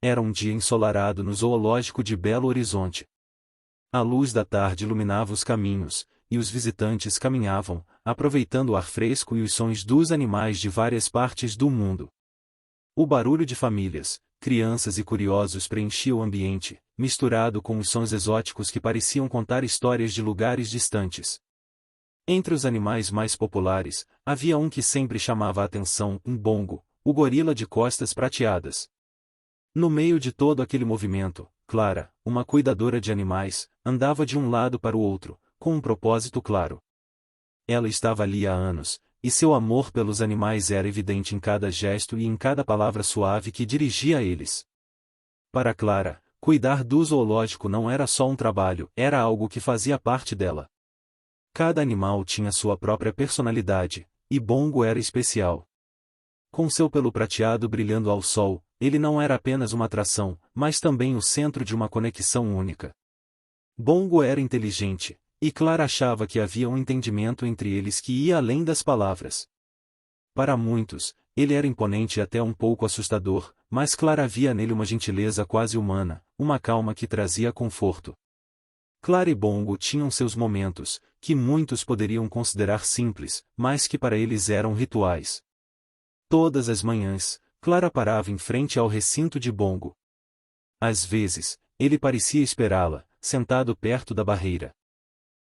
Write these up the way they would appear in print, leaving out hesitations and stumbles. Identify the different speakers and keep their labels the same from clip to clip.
Speaker 1: Era um dia ensolarado no zoológico de Belo Horizonte. A luz da tarde iluminava os caminhos, e os visitantes caminhavam, aproveitando o ar fresco e os sons dos animais de várias partes do mundo. O barulho de famílias, crianças e curiosos preenchia o ambiente, misturado com os sons exóticos que pareciam contar histórias de lugares distantes. Entre os animais mais populares, havia um que sempre chamava a atenção, um bongo, o gorila de costas prateadas. No meio de todo aquele movimento, Clara, uma cuidadora de animais, andava de um lado para o outro, com um propósito claro. Ela estava ali há anos, e seu amor pelos animais era evidente em cada gesto e em cada palavra suave que dirigia a eles. Para Clara, cuidar do zoológico não era só um trabalho, era algo que fazia parte dela. Cada animal tinha sua própria personalidade, e Bongo era especial. Com seu pelo prateado brilhando ao sol, ele não era apenas uma atração, mas também o centro de uma conexão única. Bongo era inteligente, e Clara achava que havia um entendimento entre eles que ia além das palavras. Para muitos, ele era imponente e até um pouco assustador, mas Clara via nele uma gentileza quase humana, uma calma que trazia conforto. Clara e Bongo tinham seus momentos, que muitos poderiam considerar simples, mas que para eles eram rituais. Todas as manhãs, Clara parava em frente ao recinto de Bongo. Às vezes, ele parecia esperá-la, sentado perto da barreira.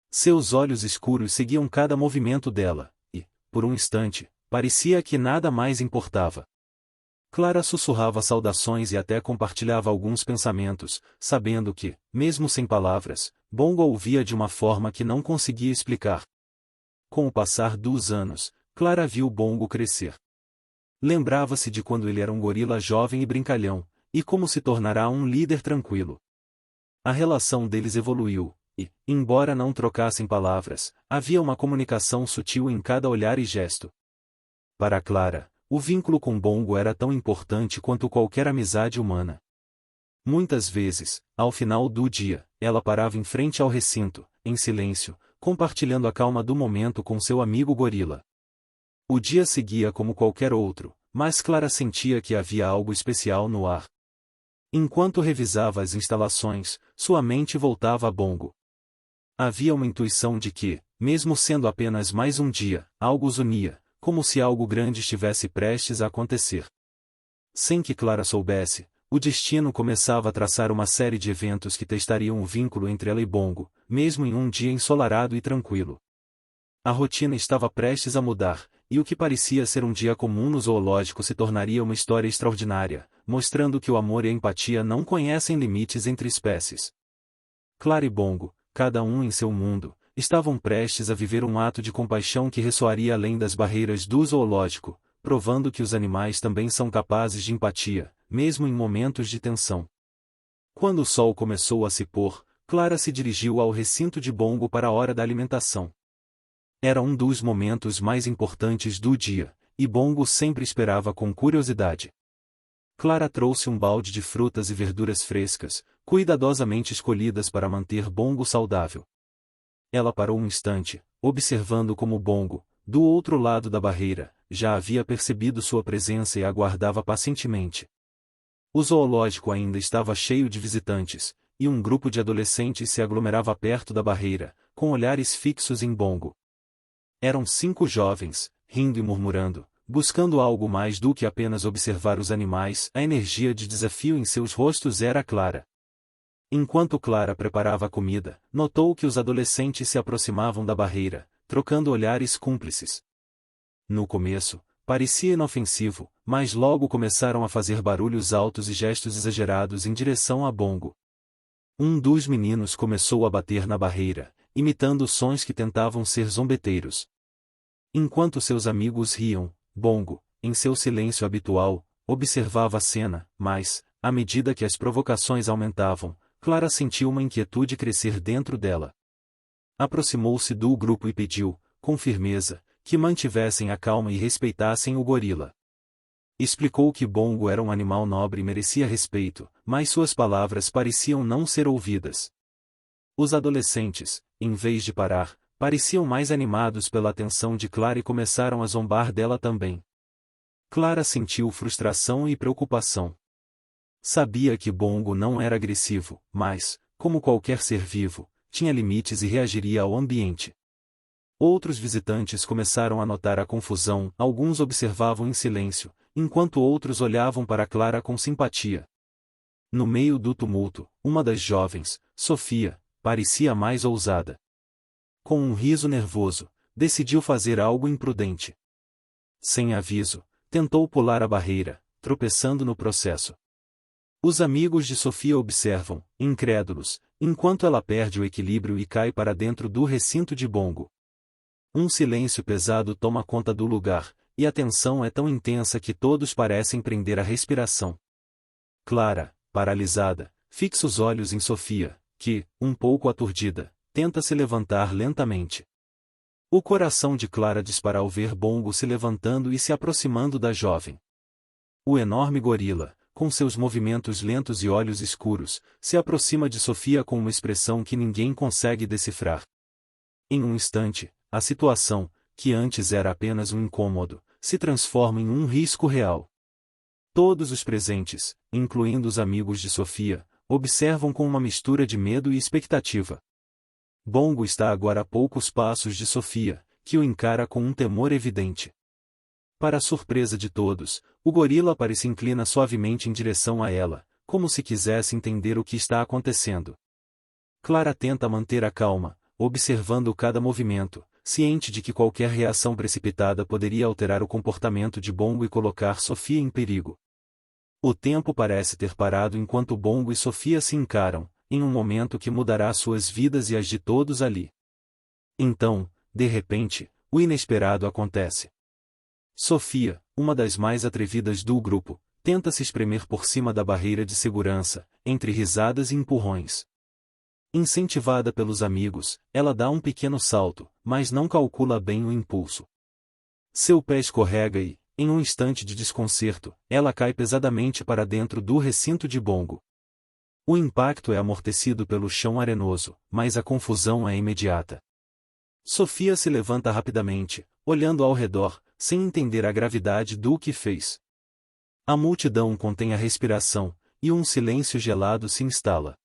Speaker 1: Seus olhos escuros seguiam cada movimento dela, e, por um instante, parecia que nada mais importava. Clara sussurrava saudações e até compartilhava alguns pensamentos, sabendo que, mesmo sem palavras, Bongo ouvia de uma forma que não conseguia explicar. Com o passar dos anos, Clara viu Bongo crescer. Lembrava-se de quando ele era um gorila jovem e brincalhão, e como se tornará um líder tranquilo. A relação deles evoluiu, e, embora não trocassem palavras, havia uma comunicação sutil em cada olhar e gesto. Para Clara, o vínculo com Bongo era tão importante quanto qualquer amizade humana. Muitas vezes, ao final do dia, ela parava em frente ao recinto, em silêncio, compartilhando a calma do momento com seu amigo gorila. O dia seguia como qualquer outro, mas Clara sentia que havia algo especial no ar. Enquanto revisava as instalações, sua mente voltava a Bongo. Havia uma intuição de que, mesmo sendo apenas mais um dia, algo os unia, como se algo grande estivesse prestes a acontecer. Sem que Clara soubesse, o destino começava a traçar uma série de eventos que testariam o vínculo entre ela e Bongo, mesmo em um dia ensolarado e tranquilo. A rotina estava prestes a mudar, e o que parecia ser um dia comum no zoológico se tornaria uma história extraordinária, mostrando que o amor e a empatia não conhecem limites entre espécies. Clara e Bongo, cada um em seu mundo, estavam prestes a viver um ato de compaixão que ressoaria além das barreiras do zoológico, provando que os animais também são capazes de empatia, mesmo em momentos de tensão. Quando o sol começou a se pôr, Clara se dirigiu ao recinto de Bongo para a hora da alimentação. Era um dos momentos mais importantes do dia, e Bongo sempre esperava com curiosidade. Clara trouxe um balde de frutas e verduras frescas, cuidadosamente escolhidas para manter Bongo saudável. Ela parou um instante, observando como Bongo, do outro lado da barreira, já havia percebido sua presença e aguardava pacientemente. O zoológico ainda estava cheio de visitantes, e um grupo de adolescentes se aglomerava perto da barreira, com olhares fixos em Bongo. Eram 5 jovens, rindo e murmurando, buscando algo mais do que apenas observar os animais. A energia de desafio em seus rostos era clara. Enquanto Clara preparava a comida, notou que os adolescentes se aproximavam da barreira, trocando olhares cúmplices. No começo, parecia inofensivo, mas logo começaram a fazer barulhos altos e gestos exagerados em direção a Bongo. Um dos meninos começou a bater na barreira, imitando sons que tentavam ser zombeteiros. Enquanto seus amigos riam, Bongo, em seu silêncio habitual, observava a cena, mas, à medida que as provocações aumentavam, Clara sentiu uma inquietude crescer dentro dela. Aproximou-se do grupo e pediu, com firmeza, que mantivessem a calma e respeitassem o gorila. Explicou que Bongo era um animal nobre e merecia respeito, mas suas palavras pareciam não ser ouvidas. Os adolescentes, em vez de parar, pareciam mais animados pela atenção de Clara e começaram a zombar dela também. Clara sentiu frustração e preocupação. Sabia que Bongo não era agressivo, mas, como qualquer ser vivo, tinha limites e reagiria ao ambiente. Outros visitantes começaram a notar a confusão, alguns observavam em silêncio, enquanto outros olhavam para Clara com simpatia. No meio do tumulto, uma das jovens, Sofia, parecia mais ousada. Com um riso nervoso, decidiu fazer algo imprudente. Sem aviso, tentou pular a barreira, tropeçando no processo. Os amigos de Sofia observam, incrédulos, enquanto ela perde o equilíbrio e cai para dentro do recinto de Bongo. Um silêncio pesado toma conta do lugar, e a tensão é tão intensa que todos parecem prender a respiração. Clara, paralisada, fixa os olhos em Sofia, que, um pouco aturdida, tenta se levantar lentamente. O coração de Clara dispara ao ver Bongo se levantando e se aproximando da jovem. O enorme gorila, com seus movimentos lentos e olhos escuros, se aproxima de Sofia com uma expressão que ninguém consegue decifrar. Em um instante, a situação, que antes era apenas um incômodo, se transforma em um risco real. Todos os presentes, incluindo os amigos de Sofia, observam com uma mistura de medo e expectativa. Bongo está agora a poucos passos de Sofia, que o encara com um temor evidente. Para a surpresa de todos, o gorila se inclina suavemente em direção a ela, como se quisesse entender o que está acontecendo. Clara tenta manter a calma, observando cada movimento, ciente de que qualquer reação precipitada poderia alterar o comportamento de Bongo e colocar Sofia em perigo. O tempo parece ter parado enquanto Bongo e Sofia se encaram, em um momento que mudará suas vidas e as de todos ali. Então, de repente, o inesperado acontece. Sofia, uma das mais atrevidas do grupo, tenta se espremer por cima da barreira de segurança, entre risadas e empurrões. Incentivada pelos amigos, ela dá um pequeno salto, mas não calcula bem o impulso. Seu pé escorrega e, em um instante de desconcerto, ela cai pesadamente para dentro do recinto de Bongo. O impacto é amortecido pelo chão arenoso, mas a confusão é imediata. Sofia se levanta rapidamente, olhando ao redor, sem entender a gravidade do que fez. A multidão contém a respiração, e um silêncio gelado se instala.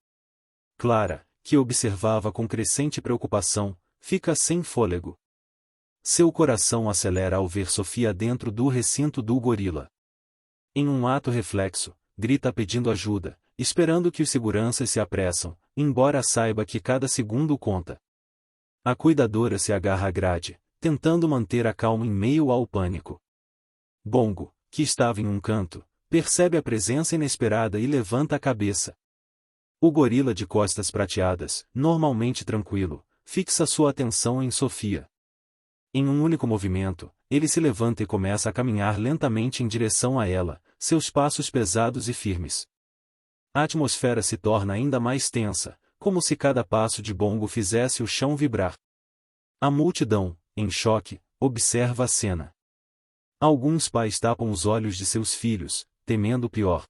Speaker 1: Clara, que observava com crescente preocupação, fica sem fôlego. Seu coração acelera ao ver Sofia dentro do recinto do gorila. Em um ato reflexo, grita pedindo ajuda, esperando que os seguranças se apressam, embora saiba que cada segundo conta. A cuidadora se agarra à grade, tentando manter a calma em meio ao pânico. Bongo, que estava em um canto, percebe a presença inesperada e levanta a cabeça. O gorila de costas prateadas, normalmente tranquilo, fixa sua atenção em Sofia. Em um único movimento, ele se levanta e começa a caminhar lentamente em direção a ela, seus passos pesados e firmes. A atmosfera se torna ainda mais tensa, como se cada passo de Bongo fizesse o chão vibrar. A multidão, em choque, observa a cena. Alguns pais tapam os olhos de seus filhos, temendo o pior.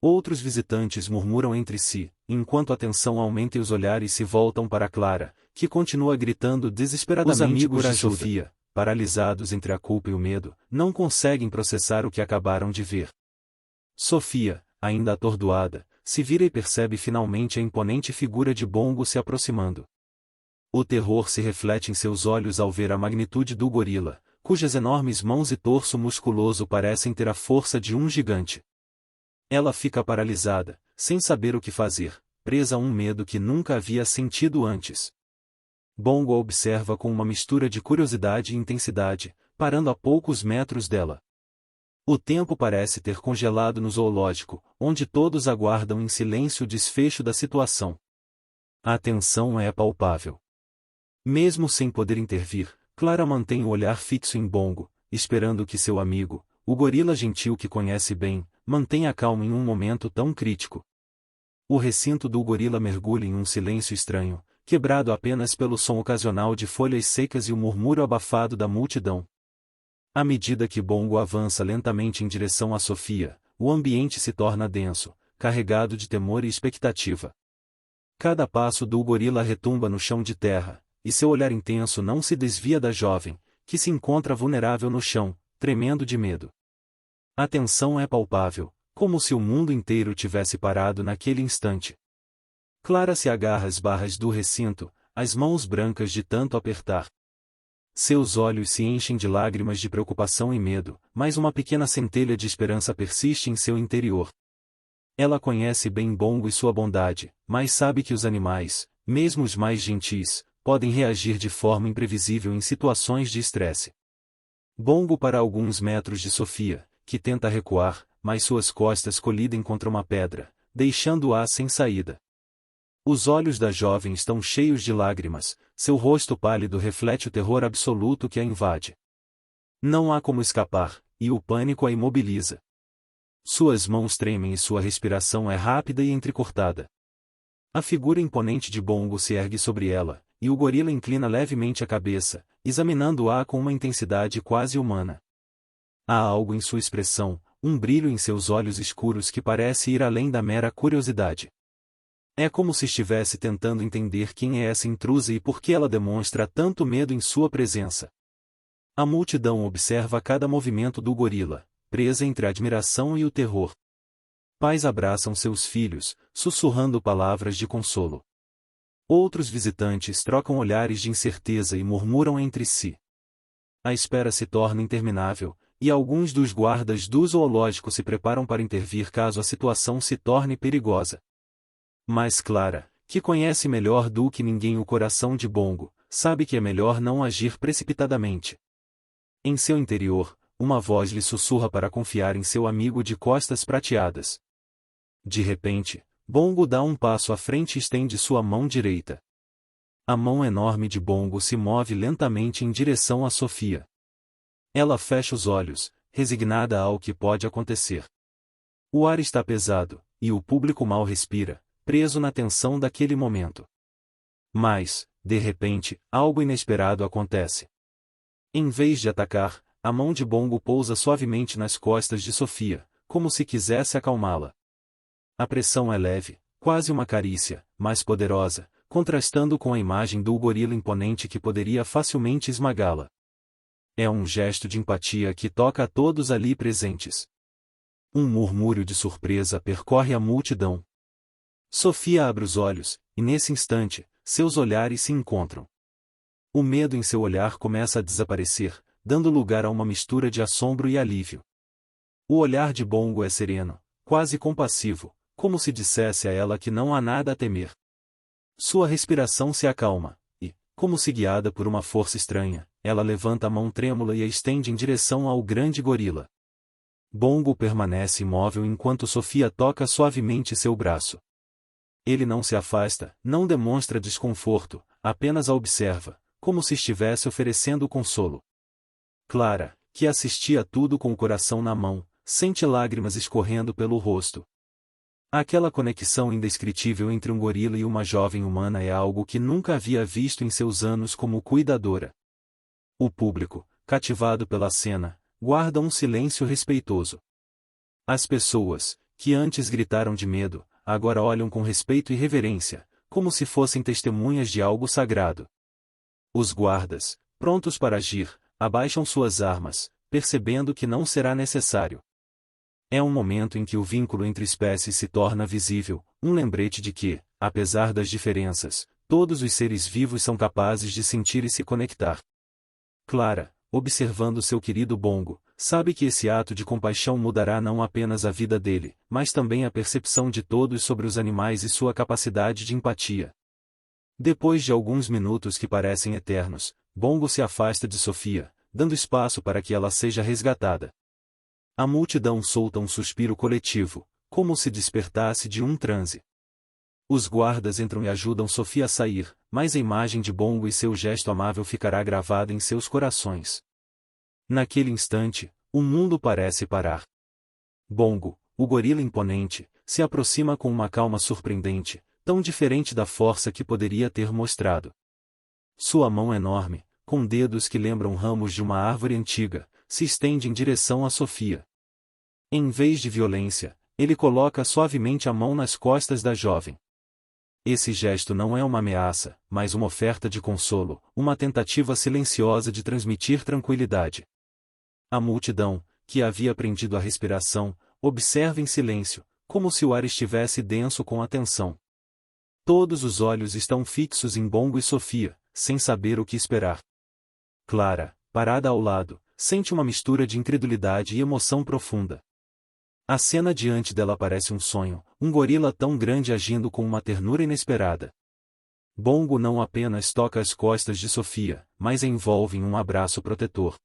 Speaker 1: Outros visitantes murmuram entre si, enquanto a tensão aumenta e os olhares se voltam para Clara, que continua gritando desesperadamente. Os amigos de Sofia, paralisados entre a culpa e o medo, não conseguem processar o que acabaram de ver. Sofia, ainda atordoada, se vira e percebe finalmente a imponente figura de Bongo se aproximando. O terror se reflete em seus olhos ao ver a magnitude do gorila, cujas enormes mãos e torso musculoso parecem ter a força de um gigante. Ela fica paralisada, sem saber o que fazer, presa a um medo que nunca havia sentido antes. Bongo a observa com uma mistura de curiosidade e intensidade, parando a poucos metros dela. O tempo parece ter congelado no zoológico, onde todos aguardam em silêncio o desfecho da situação. A tensão é palpável. Mesmo sem poder intervir, Clara mantém o olhar fixo em Bongo, esperando que seu amigo, o gorila gentil que conhece bem, mantenha calma em um momento tão crítico. O recinto do gorila mergulha em um silêncio estranho, quebrado apenas pelo som ocasional de folhas secas e o murmúrio abafado da multidão. À medida que Bongo avança lentamente em direção a Sofia, o ambiente se torna denso, carregado de temor e expectativa. Cada passo do gorila retumba no chão de terra, e seu olhar intenso não se desvia da jovem, que se encontra vulnerável no chão, tremendo de medo. A tensão é palpável, como se o mundo inteiro tivesse parado naquele instante. Clara se agarra às barras do recinto, as mãos brancas de tanto apertar. Seus olhos se enchem de lágrimas de preocupação e medo, mas uma pequena centelha de esperança persiste em seu interior. Ela conhece bem Bongo e sua bondade, mas sabe que os animais, mesmo os mais gentis, podem reagir de forma imprevisível em situações de estresse. Bongo para alguns metros de Sofia, que tenta recuar, mas suas costas colidem contra uma pedra, deixando-a sem saída. Os olhos da jovem estão cheios de lágrimas, seu rosto pálido reflete o terror absoluto que a invade. Não há como escapar, e o pânico a imobiliza. Suas mãos tremem e sua respiração é rápida e entrecortada. A figura imponente de Bongo se ergue sobre ela, e o gorila inclina levemente a cabeça, examinando-a com uma intensidade quase humana. Há algo em sua expressão, um brilho em seus olhos escuros que parece ir além da mera curiosidade. É como se estivesse tentando entender quem é essa intrusa e por que ela demonstra tanto medo em sua presença. A multidão observa cada movimento do gorila, presa entre a admiração e o terror. Pais abraçam seus filhos, sussurrando palavras de consolo. Outros visitantes trocam olhares de incerteza e murmuram entre si. A espera se torna interminável, e alguns dos guardas do zoológico se preparam para intervir caso a situação se torne perigosa. Mas Clara, que conhece melhor do que ninguém o coração de Bongo, sabe que é melhor não agir precipitadamente. Em seu interior, uma voz lhe sussurra para confiar em seu amigo de costas prateadas. De repente, Bongo dá um passo à frente e estende sua mão direita. A mão enorme de Bongo se move lentamente em direção a Sofia. Ela fecha os olhos, resignada ao que pode acontecer. O ar está pesado, e o público mal respira, preso na tensão daquele momento. Mas, de repente, algo inesperado acontece. Em vez de atacar, a mão de Bongo pousa suavemente nas costas de Sofia, como se quisesse acalmá-la. A pressão é leve, quase uma carícia, mas poderosa, contrastando com a imagem do gorila imponente que poderia facilmente esmagá-la. É um gesto de empatia que toca a todos ali presentes. Um murmúrio de surpresa percorre a multidão. Sofia abre os olhos, e nesse instante, seus olhares se encontram. O medo em seu olhar começa a desaparecer, dando lugar a uma mistura de assombro e alívio. O olhar de Bongo é sereno, quase compassivo, como se dissesse a ela que não há nada a temer. Sua respiração se acalma, e, como se guiada por uma força estranha, ela levanta a mão trêmula e a estende em direção ao grande gorila. Bongo permanece imóvel enquanto Sofia toca suavemente seu braço. Ele não se afasta, não demonstra desconforto, apenas a observa, como se estivesse oferecendo consolo. Clara, que assistia a tudo com o coração na mão, sente lágrimas escorrendo pelo rosto. Aquela conexão indescritível entre um gorila e uma jovem humana é algo que nunca havia visto em seus anos como cuidadora. O público, cativado pela cena, guarda um silêncio respeitoso. As pessoas, que antes gritaram de medo, agora olham com respeito e reverência, como se fossem testemunhas de algo sagrado. Os guardas, prontos para agir, abaixam suas armas, percebendo que não será necessário. É um momento em que o vínculo entre espécies se torna visível, um lembrete de que, apesar das diferenças, todos os seres vivos são capazes de sentir e se conectar. Clara, observando seu querido Bongo, sabe que esse ato de compaixão mudará não apenas a vida dele, mas também a percepção de todos sobre os animais e sua capacidade de empatia. Depois de alguns minutos que parecem eternos, Bongo se afasta de Sofia, dando espaço para que ela seja resgatada. A multidão solta um suspiro coletivo, como se despertasse de um transe. Os guardas entram e ajudam Sofia a sair, mas a imagem de Bongo e seu gesto amável ficará gravada em seus corações. Naquele instante, o mundo parece parar. Bongo, o gorila imponente, se aproxima com uma calma surpreendente, tão diferente da força que poderia ter mostrado. Sua mão enorme, com dedos que lembram ramos de uma árvore antiga, se estende em direção a Sofia. Em vez de violência, ele coloca suavemente a mão nas costas da jovem. Esse gesto não é uma ameaça, mas uma oferta de consolo, uma tentativa silenciosa de transmitir tranquilidade. A multidão, que havia prendido a respiração, observa em silêncio, como se o ar estivesse denso com atenção. Todos os olhos estão fixos em Bongo e Sofia, sem saber o que esperar. Clara, parada ao lado, sente uma mistura de incredulidade e emoção profunda. A cena diante dela parece um sonho, um gorila tão grande agindo com uma ternura inesperada. Bongo não apenas toca as costas de Sofia, mas a envolve em um abraço protetor.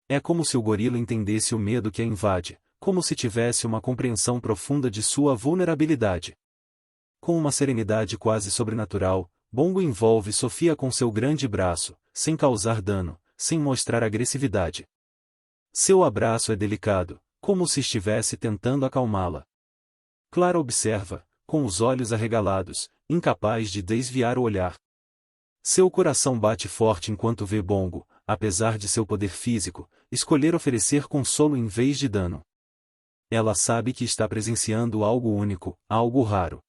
Speaker 1: É como se o gorila entendesse o medo que a invade, como se tivesse uma compreensão profunda de sua vulnerabilidade. Com uma serenidade quase sobrenatural, Bongo envolve Sofia com seu grande braço, sem causar dano, sem mostrar agressividade. Seu abraço é delicado, como se estivesse tentando acalmá-la. Clara observa, com os olhos arregalados, incapaz de desviar o olhar. Seu coração bate forte enquanto vê Bongo, apesar de seu poder físico, escolher oferecer consolo em vez de dano. Ela sabe que está presenciando algo único, algo raro.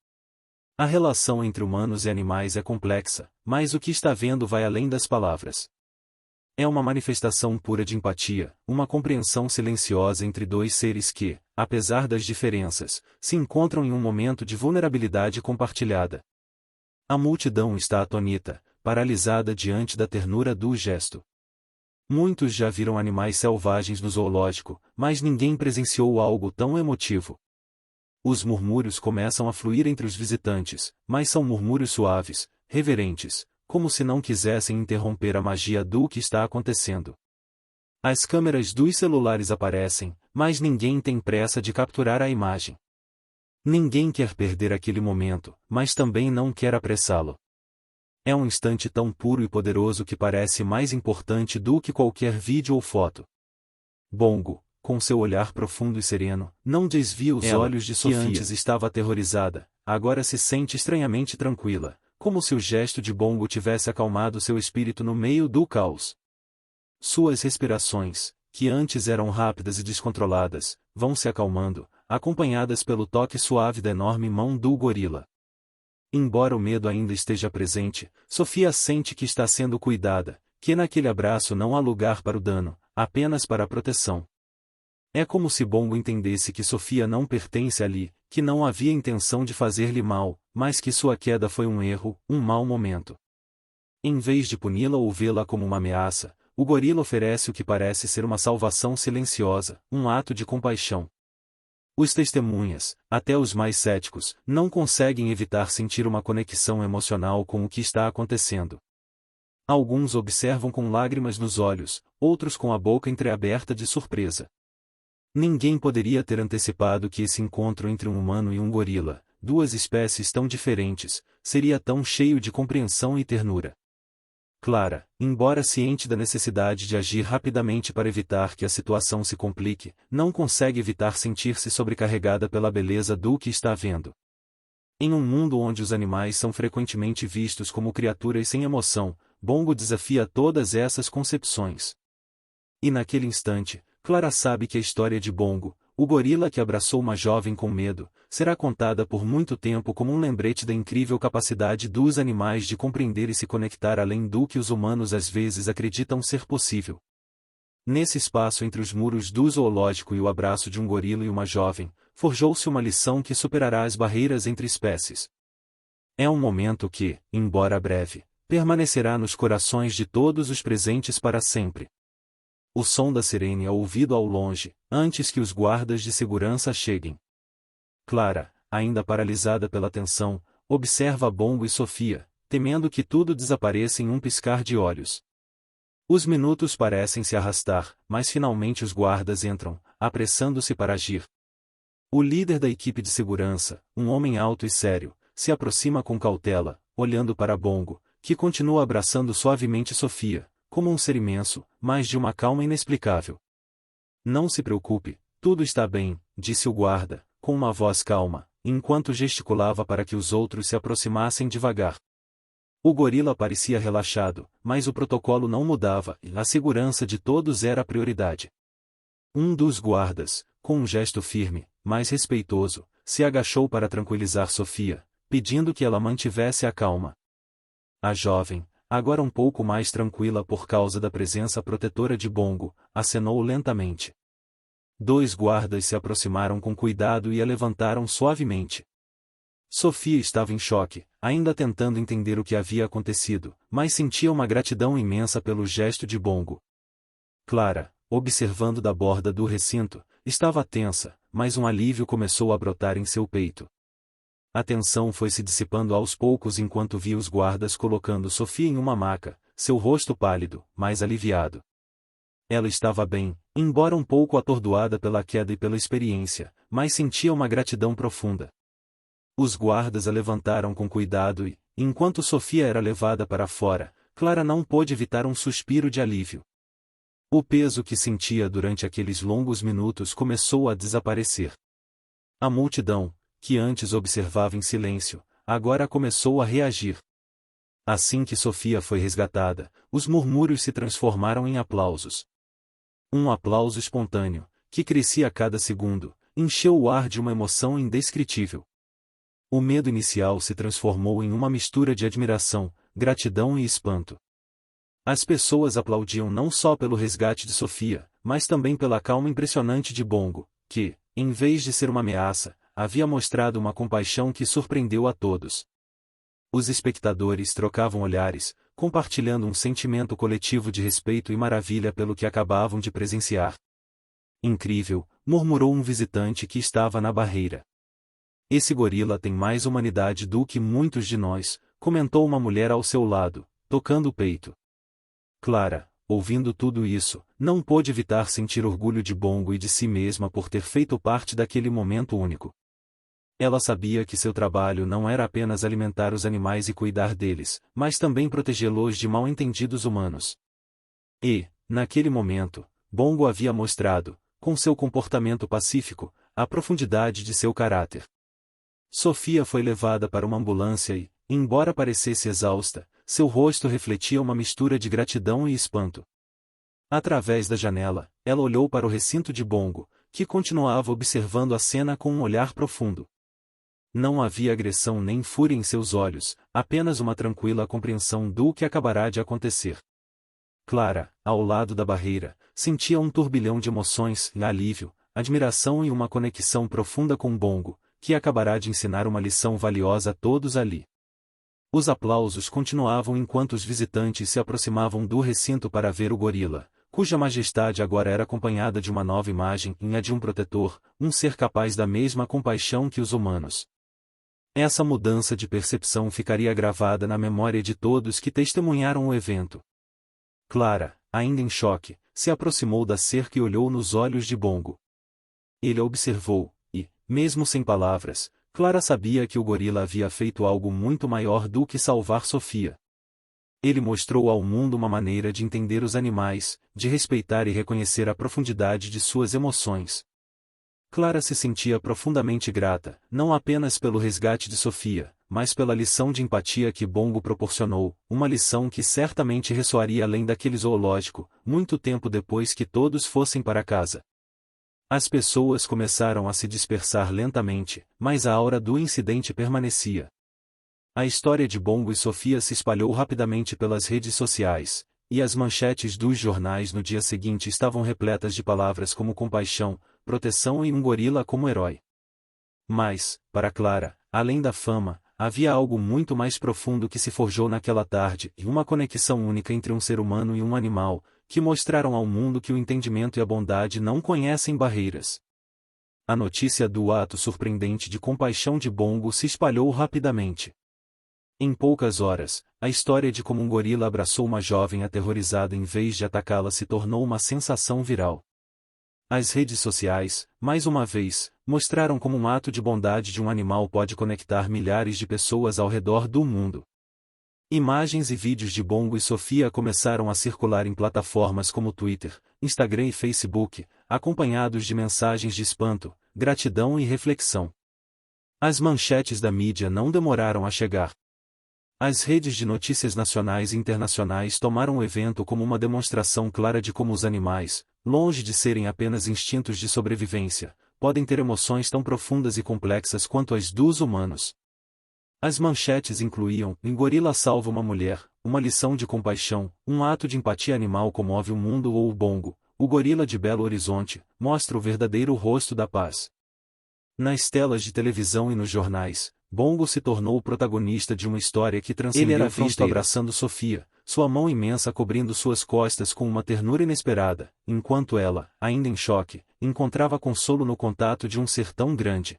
Speaker 1: A relação entre humanos e animais é complexa, mas o que está vendo vai além das palavras. É uma manifestação pura de empatia, uma compreensão silenciosa entre dois seres que, apesar das diferenças, se encontram em um momento de vulnerabilidade compartilhada. A multidão está atônita, paralisada diante da ternura do gesto. Muitos já viram animais selvagens no zoológico, mas ninguém presenciou algo tão emotivo. Os murmúrios começam a fluir entre os visitantes, mas são murmúrios suaves, reverentes, como se não quisessem interromper a magia do que está acontecendo. As câmeras dos celulares aparecem, mas ninguém tem pressa de capturar a imagem. Ninguém quer perder aquele momento, mas também não quer apressá-lo. É um instante tão puro e poderoso que parece mais importante do que qualquer vídeo ou foto. Bongo, com seu olhar profundo e sereno, não desvia os olhos de Sofia. Que antes estava aterrorizada, agora se sente estranhamente tranquila, como se o gesto de Bongo tivesse acalmado seu espírito no meio do caos. Suas respirações, que antes eram rápidas e descontroladas, vão se acalmando, acompanhadas pelo toque suave da enorme mão do gorila. Embora o medo ainda esteja presente, Sofia sente que está sendo cuidada, que naquele abraço não há lugar para o dano, apenas para a proteção. É como se Bongo entendesse que Sofia não pertence ali, que não havia intenção de fazer-lhe mal, mas que sua queda foi um erro, um mau momento. Em vez de puni-la ou vê-la como uma ameaça, o gorila oferece o que parece ser uma salvação silenciosa, um ato de compaixão. Os testemunhas, até os mais céticos, não conseguem evitar sentir uma conexão emocional com o que está acontecendo. Alguns observam com lágrimas nos olhos, outros com a boca entreaberta de surpresa. Ninguém poderia ter antecipado que esse encontro entre um humano e um gorila, duas espécies tão diferentes, seria tão cheio de compreensão e ternura. Clara, embora ciente da necessidade de agir rapidamente para evitar que a situação se complique, não consegue evitar sentir-se sobrecarregada pela beleza do que está vendo. Em um mundo onde os animais são frequentemente vistos como criaturas sem emoção, Bongo desafia todas essas concepções. E naquele instante, Clara sabe que a história de Bongo, o gorila que abraçou uma jovem com medo, será contada por muito tempo como um lembrete da incrível capacidade dos animais de compreender e se conectar além do que os humanos às vezes acreditam ser possível. Nesse espaço entre os muros do zoológico e o abraço de um gorila e uma jovem, forjou-se uma lição que superará as barreiras entre espécies. É um momento que, embora breve, permanecerá nos corações de todos os presentes para sempre. O som da sirene é ouvido ao longe, antes que os guardas de segurança cheguem. Clara, ainda paralisada pela tensão, observa Bongo e Sofia, temendo que tudo desapareça em um piscar de olhos. Os minutos parecem se arrastar, mas finalmente os guardas entram, apressando-se para agir. O líder da equipe de segurança, um homem alto e sério, se aproxima com cautela, olhando para Bongo, que continua abraçando suavemente Sofia, como um ser imenso, mas de uma calma inexplicável. Não se preocupe, tudo está bem, disse o guarda, com uma voz calma, enquanto gesticulava para que os outros se aproximassem devagar. O gorila parecia relaxado, mas o protocolo não mudava e a segurança de todos era a prioridade. Um dos guardas, com um gesto firme, mas respeitoso, se agachou para tranquilizar Sofia, pedindo que ela mantivesse a calma. A jovem, agora um pouco mais tranquila por causa da presença protetora de Bongo, acenou lentamente. Dois guardas se aproximaram com cuidado e a levantaram suavemente. Sofia estava em choque, ainda tentando entender o que havia acontecido, mas sentia uma gratidão imensa pelo gesto de Bongo. Clara, observando da borda do recinto, estava tensa, mas um alívio começou a brotar em seu peito. A tensão foi se dissipando aos poucos enquanto via os guardas colocando Sofia em uma maca, seu rosto pálido, mas aliviado. Ela estava bem, embora um pouco atordoada pela queda e pela experiência, mas sentia uma gratidão profunda. Os guardas a levantaram com cuidado e, enquanto Sofia era levada para fora, Clara não pôde evitar um suspiro de alívio. O peso que sentia durante aqueles longos minutos começou a desaparecer. A multidão, que antes observava em silêncio, agora começou a reagir. Assim que Sofia foi resgatada, os murmúrios se transformaram em aplausos. Um aplauso espontâneo, que crescia a cada segundo, encheu o ar de uma emoção indescritível. O medo inicial se transformou em uma mistura de admiração, gratidão e espanto. As pessoas aplaudiam não só pelo resgate de Sofia, mas também pela calma impressionante de Bongo, que, em vez de ser uma ameaça, havia mostrado uma compaixão que surpreendeu a todos. Os espectadores trocavam olhares, compartilhando um sentimento coletivo de respeito e maravilha pelo que acabavam de presenciar. Incrível, murmurou um visitante que estava na barreira. Esse gorila tem mais humanidade do que muitos de nós, comentou uma mulher ao seu lado, tocando o peito. Clara, ouvindo tudo isso, não pôde evitar sentir orgulho de Bongo e de si mesma por ter feito parte daquele momento único. Ela sabia que seu trabalho não era apenas alimentar os animais e cuidar deles, mas também protegê-los de mal-entendidos humanos. E, naquele momento, Bongo havia mostrado, com seu comportamento pacífico, a profundidade de seu caráter. Sofia foi levada para uma ambulância e, embora parecesse exausta, seu rosto refletia uma mistura de gratidão e espanto. Através da janela, ela olhou para o recinto de Bongo, que continuava observando a cena com um olhar profundo. Não havia agressão nem fúria em seus olhos, apenas uma tranquila compreensão do que acabará de acontecer. Clara, ao lado da barreira, sentia um turbilhão de emoções, alívio, admiração e uma conexão profunda com Bongo, que acabará de ensinar uma lição valiosa a todos ali. Os aplausos continuavam enquanto os visitantes se aproximavam do recinto para ver o gorila, cuja majestade agora era acompanhada de uma nova imagem, a de um protetor, um ser capaz da mesma compaixão que os humanos. Essa mudança de percepção ficaria gravada na memória de todos que testemunharam o evento. Clara, ainda em choque, se aproximou da cerca e olhou nos olhos de Bongo. Ele a observou, e, mesmo sem palavras, Clara sabia que o gorila havia feito algo muito maior do que salvar Sofia. Ele mostrou ao mundo uma maneira de entender os animais, de respeitar e reconhecer a profundidade de suas emoções. Clara se sentia profundamente grata, não apenas pelo resgate de Sofia, mas pela lição de empatia que Bongo proporcionou, uma lição que certamente ressoaria além daquele zoológico, muito tempo depois que todos fossem para casa. As pessoas começaram a se dispersar lentamente, mas a aura do incidente permanecia. A história de Bongo e Sofia se espalhou rapidamente pelas redes sociais, e as manchetes dos jornais no dia seguinte estavam repletas de palavras como compaixão, proteção e um gorila como herói. Mas, para Clara, além da fama, havia algo muito mais profundo que se forjou naquela tarde, e uma conexão única entre um ser humano e um animal, que mostraram ao mundo que o entendimento e a bondade não conhecem barreiras. A notícia do ato surpreendente de compaixão de Bongo se espalhou rapidamente. Em poucas horas, a história de como um gorila abraçou uma jovem aterrorizada em vez de atacá-la se tornou uma sensação viral. As redes sociais, mais uma vez, mostraram como um ato de bondade de um animal pode conectar milhares de pessoas ao redor do mundo. Imagens e vídeos de Bongo e Sofia começaram a circular em plataformas como Twitter, Instagram e Facebook, acompanhados de mensagens de espanto, gratidão e reflexão. As manchetes da mídia não demoraram a chegar. As redes de notícias nacionais e internacionais tomaram o evento como uma demonstração clara de como os animais, longe de serem apenas instintos de sobrevivência, podem ter emoções tão profundas e complexas quanto as dos humanos. As manchetes incluíam: um gorila salva uma mulher, uma lição de compaixão, um ato de empatia animal comove o mundo ou o Bongo, o gorila de Belo Horizonte, mostra o verdadeiro rosto da paz. Nas telas de televisão e nos jornais, Bongo se tornou o protagonista de uma história que transcendia fronteiras. Ele era visto abraçando Sofia, sua mão imensa cobrindo suas costas com uma ternura inesperada, enquanto ela, ainda em choque, encontrava consolo no contato de um ser tão grande.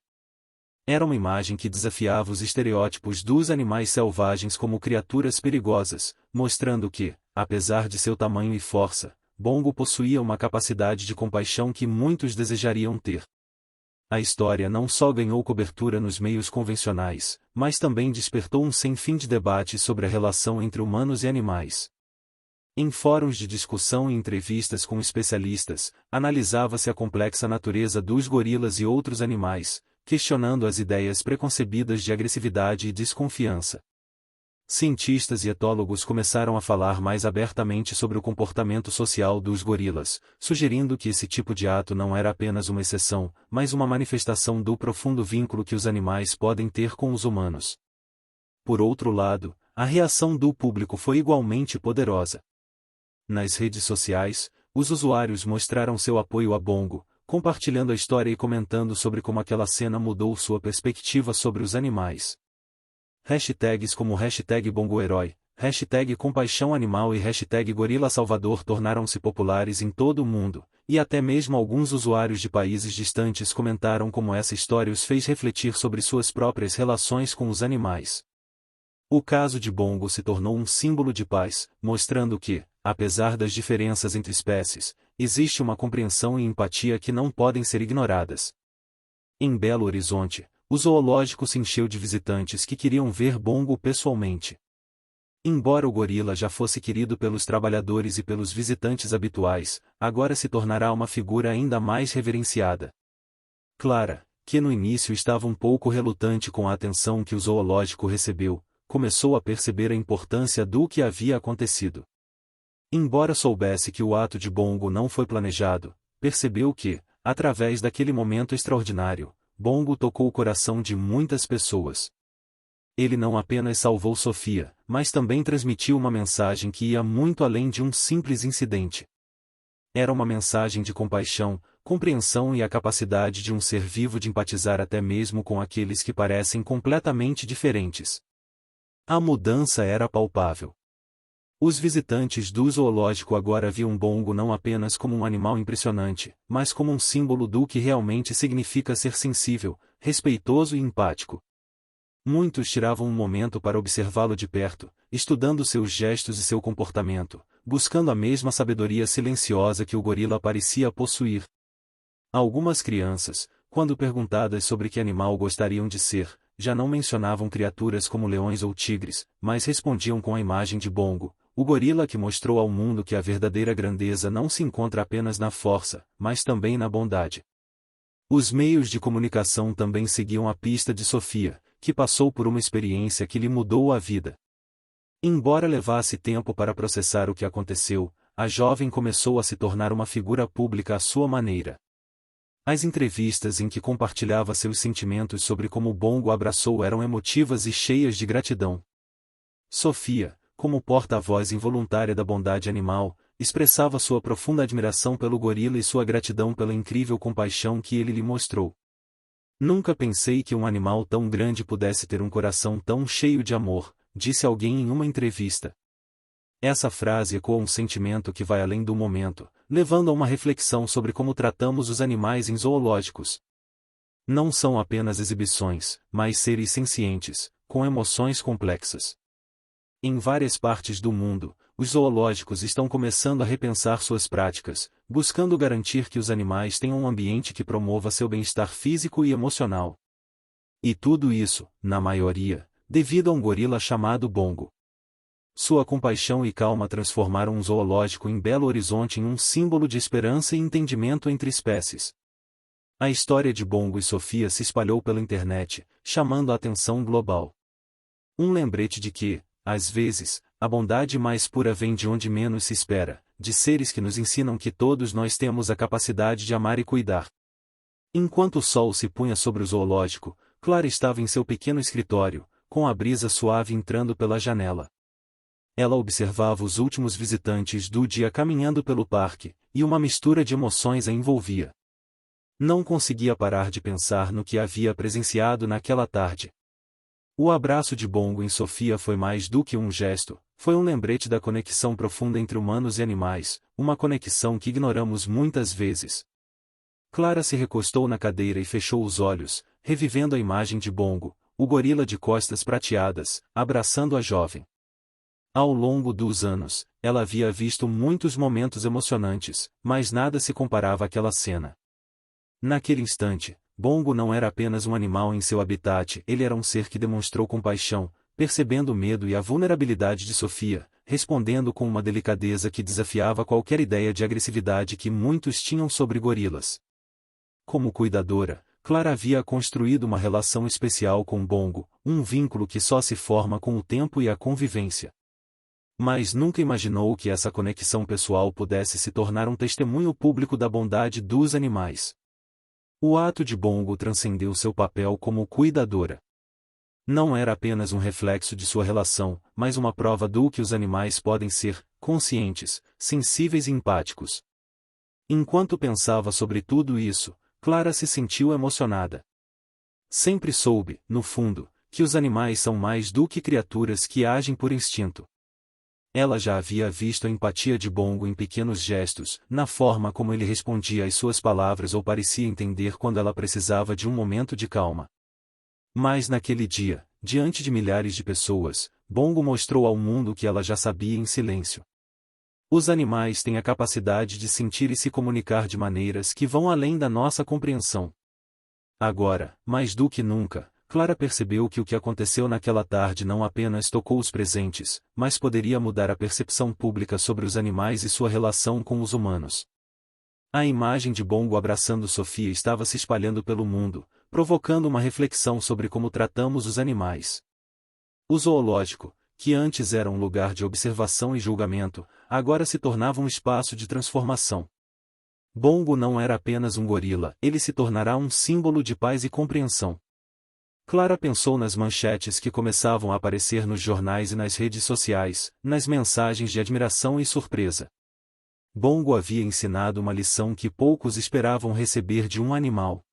Speaker 1: Era uma imagem que desafiava os estereótipos dos animais selvagens como criaturas perigosas, mostrando que, apesar de seu tamanho e força, Bongo possuía uma capacidade de compaixão que muitos desejariam ter. A história não só ganhou cobertura nos meios convencionais, mas também despertou um sem fim de debates sobre a relação entre humanos e animais. Em fóruns de discussão e entrevistas com especialistas, analisava-se a complexa natureza dos gorilas e outros animais, questionando as ideias preconcebidas de agressividade e desconfiança. Cientistas e etólogos começaram a falar mais abertamente sobre o comportamento social dos gorilas, sugerindo que esse tipo de ato não era apenas uma exceção, mas uma manifestação do profundo vínculo que os animais podem ter com os humanos. Por outro lado, a reação do público foi igualmente poderosa. Nas redes sociais, os usuários mostraram seu apoio a Bongo, compartilhando a história e comentando sobre como aquela cena mudou sua perspectiva sobre os animais. Hashtags como #BongoHerói, #CompaixãoAnimal e #GorilaSalvador tornaram-se populares em todo o mundo, e até mesmo alguns usuários de países distantes comentaram como essa história os fez refletir sobre suas próprias relações com os animais. O caso de Bongo se tornou um símbolo de paz, mostrando que, apesar das diferenças entre espécies, existe uma compreensão e empatia que não podem ser ignoradas. Em Belo Horizonte, o zoológico se encheu de visitantes que queriam ver Bongo pessoalmente. Embora o gorila já fosse querido pelos trabalhadores e pelos visitantes habituais, agora se tornará uma figura ainda mais reverenciada. Clara, que no início estava um pouco relutante com a atenção que o zoológico recebeu, começou a perceber a importância do que havia acontecido. Embora soubesse que o ato de Bongo não foi planejado, percebeu que, através daquele momento extraordinário, Bongo tocou o coração de muitas pessoas. Ele não apenas salvou Sofia, mas também transmitiu uma mensagem que ia muito além de um simples incidente. Era uma mensagem de compaixão, compreensão e a capacidade de um ser vivo de empatizar até mesmo com aqueles que parecem completamente diferentes. A mudança era palpável. Os visitantes do zoológico agora viam Bongo não apenas como um animal impressionante, mas como um símbolo do que realmente significa ser sensível, respeitoso e empático. Muitos tiravam um momento para observá-lo de perto, estudando seus gestos e seu comportamento, buscando a mesma sabedoria silenciosa que o gorila parecia possuir. Algumas crianças, quando perguntadas sobre que animal gostariam de ser, já não mencionavam criaturas como leões ou tigres, mas respondiam com a imagem de Bongo, o gorila que mostrou ao mundo que a verdadeira grandeza não se encontra apenas na força, mas também na bondade. Os meios de comunicação também seguiam a pista de Sofia, que passou por uma experiência que lhe mudou a vida. Embora levasse tempo para processar o que aconteceu, a jovem começou a se tornar uma figura pública à sua maneira. As entrevistas em que compartilhava seus sentimentos sobre como Bongo abraçou eram emotivas e cheias de gratidão. Sofia, como porta-voz involuntária da bondade animal, expressava sua profunda admiração pelo gorila e sua gratidão pela incrível compaixão que ele lhe mostrou. Nunca pensei que um animal tão grande pudesse ter um coração tão cheio de amor, disse alguém em uma entrevista. Essa frase ecoa um sentimento que vai além do momento, levando a uma reflexão sobre como tratamos os animais em zoológicos. Não são apenas exibições, mas seres sencientes, com emoções complexas. Em várias partes do mundo, os zoológicos estão começando a repensar suas práticas, buscando garantir que os animais tenham um ambiente que promova seu bem-estar físico e emocional. E tudo isso, na maioria, devido a um gorila chamado Bongo. Sua compaixão e calma transformaram um zoológico em Belo Horizonte em um símbolo de esperança e entendimento entre espécies. A história de Bongo e Sofia se espalhou pela internet, chamando a atenção global. Um lembrete de que, às vezes, a bondade mais pura vem de onde menos se espera, de seres que nos ensinam que todos nós temos a capacidade de amar e cuidar. Enquanto o sol se punha sobre o zoológico, Clara estava em seu pequeno escritório, com a brisa suave entrando pela janela. Ela observava os últimos visitantes do dia caminhando pelo parque, e uma mistura de emoções a envolvia. Não conseguia parar de pensar no que havia presenciado naquela tarde. O abraço de Bongo em Sofia foi mais do que um gesto, foi um lembrete da conexão profunda entre humanos e animais, uma conexão que ignoramos muitas vezes. Clara se recostou na cadeira e fechou os olhos, revivendo a imagem de Bongo, o gorila de costas prateadas, abraçando a jovem. Ao longo dos anos, ela havia visto muitos momentos emocionantes, mas nada se comparava àquela cena. Naquele instante, Bongo não era apenas um animal em seu habitat, ele era um ser que demonstrou compaixão, percebendo o medo e a vulnerabilidade de Sofia, respondendo com uma delicadeza que desafiava qualquer ideia de agressividade que muitos tinham sobre gorilas. Como cuidadora, Clara havia construído uma relação especial com Bongo, um vínculo que só se forma com o tempo e a convivência. Mas nunca imaginou que essa conexão pessoal pudesse se tornar um testemunho público da bondade dos animais. O ato de Bongo transcendeu seu papel como cuidadora. Não era apenas um reflexo de sua relação, mas uma prova do que os animais podem ser, conscientes, sensíveis e empáticos. Enquanto pensava sobre tudo isso, Clara se sentiu emocionada. Sempre soube, no fundo, que os animais são mais do que criaturas que agem por instinto. Ela já havia visto a empatia de Bongo em pequenos gestos, na forma como ele respondia às suas palavras ou parecia entender quando ela precisava de um momento de calma. Mas naquele dia, diante de milhares de pessoas, Bongo mostrou ao mundo o que ela já sabia em silêncio. Os animais têm a capacidade de sentir e se comunicar de maneiras que vão além da nossa compreensão. Agora, mais do que nunca, Clara percebeu que o que aconteceu naquela tarde não apenas tocou os presentes, mas poderia mudar a percepção pública sobre os animais e sua relação com os humanos. A imagem de Bongo abraçando Sofia estava se espalhando pelo mundo, provocando uma reflexão sobre como tratamos os animais. O zoológico, que antes era um lugar de observação e julgamento, agora se tornava um espaço de transformação. Bongo não era apenas um gorila, ele se tornará um símbolo de paz e compreensão. Clara pensou nas manchetes que começavam a aparecer nos jornais e nas redes sociais, nas mensagens de admiração e surpresa. Bongo havia ensinado uma lição que poucos esperavam receber de um animal.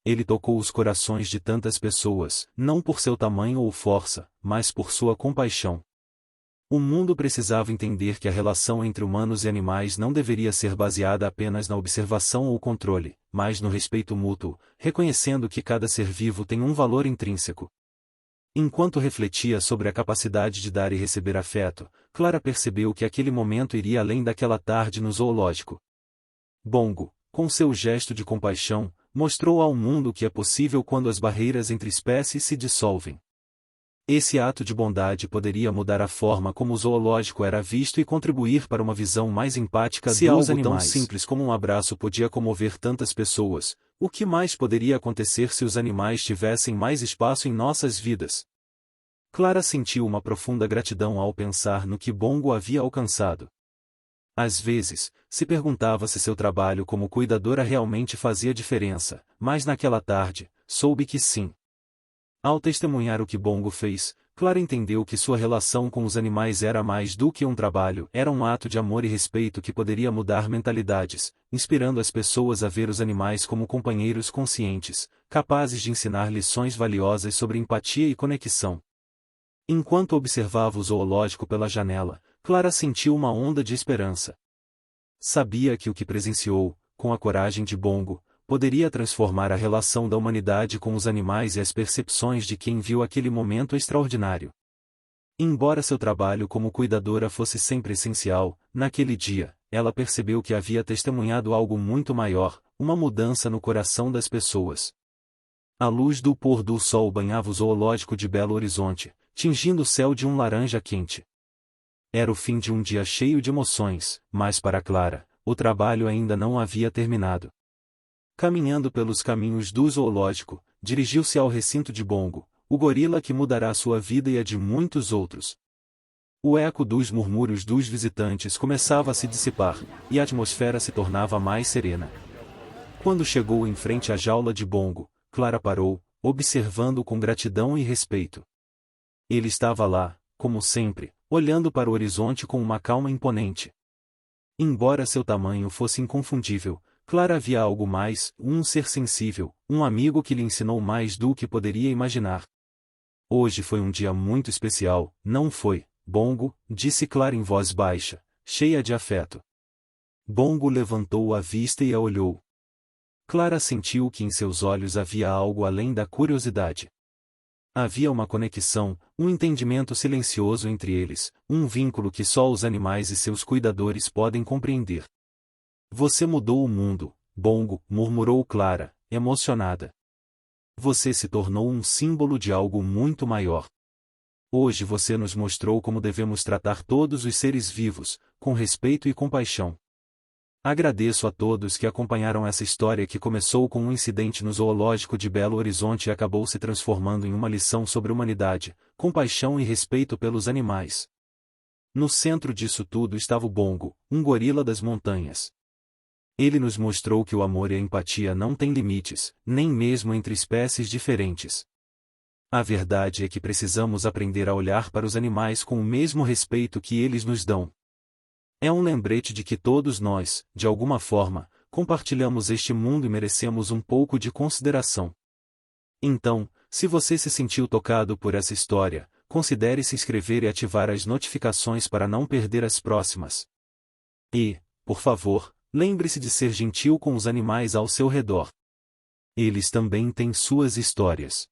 Speaker 1: Ele tocou os corações de tantas pessoas, não por seu tamanho ou força, mas por sua compaixão. O mundo precisava entender que a relação entre humanos e animais não deveria ser baseada apenas na observação ou controle, mas no respeito mútuo, reconhecendo que cada ser vivo tem um valor intrínseco. Enquanto refletia sobre a capacidade de dar e receber afeto, Clara percebeu que aquele momento iria além daquela tarde no zoológico. Bongo, com seu gesto de compaixão, mostrou ao mundo que é possível quando as barreiras entre espécies se dissolvem. Esse ato de bondade poderia mudar a forma como o zoológico era visto e contribuir para uma visão mais empática dos animais. Se algo tão simples como um abraço podia comover tantas pessoas, o que mais poderia acontecer se os animais tivessem mais espaço em nossas vidas? Clara sentiu uma profunda gratidão ao pensar no que Bongo havia alcançado. Às vezes, se perguntava se seu trabalho como cuidadora realmente fazia diferença, mas naquela tarde, soube que sim. Ao testemunhar o que Bongo fez, Clara entendeu que sua relação com os animais era mais do que um trabalho, era um ato de amor e respeito que poderia mudar mentalidades, inspirando as pessoas a ver os animais como companheiros conscientes, capazes de ensinar lições valiosas sobre empatia e conexão. Enquanto observava o zoológico pela janela, Clara sentiu uma onda de esperança. Sabia que o que presenciou, com a coragem de Bongo, poderia transformar a relação da humanidade com os animais e as percepções de quem viu aquele momento extraordinário. Embora seu trabalho como cuidadora fosse sempre essencial, naquele dia, ela percebeu que havia testemunhado algo muito maior, uma mudança no coração das pessoas. A luz do pôr do sol banhava o zoológico de Belo Horizonte, tingindo o céu de um laranja quente. Era o fim de um dia cheio de emoções, mas para Clara, o trabalho ainda não havia terminado. Caminhando pelos caminhos do zoológico, dirigiu-se ao recinto de Bongo, o gorila que mudará sua vida e a de muitos outros. O eco dos murmúrios dos visitantes começava a se dissipar, e a atmosfera se tornava mais serena. Quando chegou em frente à jaula de Bongo, Clara parou, observando com gratidão e respeito. Ele estava lá, como sempre, olhando para o horizonte com uma calma imponente. Embora seu tamanho fosse inconfundível, Clara havia algo mais, um ser sensível, um amigo que lhe ensinou mais do que poderia imaginar. Hoje foi um dia muito especial, não foi, Bongo? Disse Clara em voz baixa, cheia de afeto. Bongo levantou a vista e a olhou. Clara sentiu que em seus olhos havia algo além da curiosidade. Havia uma conexão, um entendimento silencioso entre eles, um vínculo que só os animais e seus cuidadores podem compreender. Você mudou o mundo, Bongo, murmurou Clara, emocionada. Você se tornou um símbolo de algo muito maior. Hoje você nos mostrou como devemos tratar todos os seres vivos, com respeito e compaixão. Agradeço a todos que acompanharam essa história que começou com um incidente no zoológico de Belo Horizonte e acabou se transformando em uma lição sobre humanidade, compaixão e respeito pelos animais. No centro disso tudo estava o Bongo, um gorila das montanhas. Ele nos mostrou que o amor e a empatia não têm limites, nem mesmo entre espécies diferentes. A verdade é que precisamos aprender a olhar para os animais com o mesmo respeito que eles nos dão. É um lembrete de que todos nós, de alguma forma, compartilhamos este mundo e merecemos um pouco de consideração. Então, se você se sentiu tocado por essa história, considere se inscrever e ativar as notificações para não perder as próximas. E, por favor, lembre-se de ser gentil com os animais ao seu redor. Eles também têm suas histórias.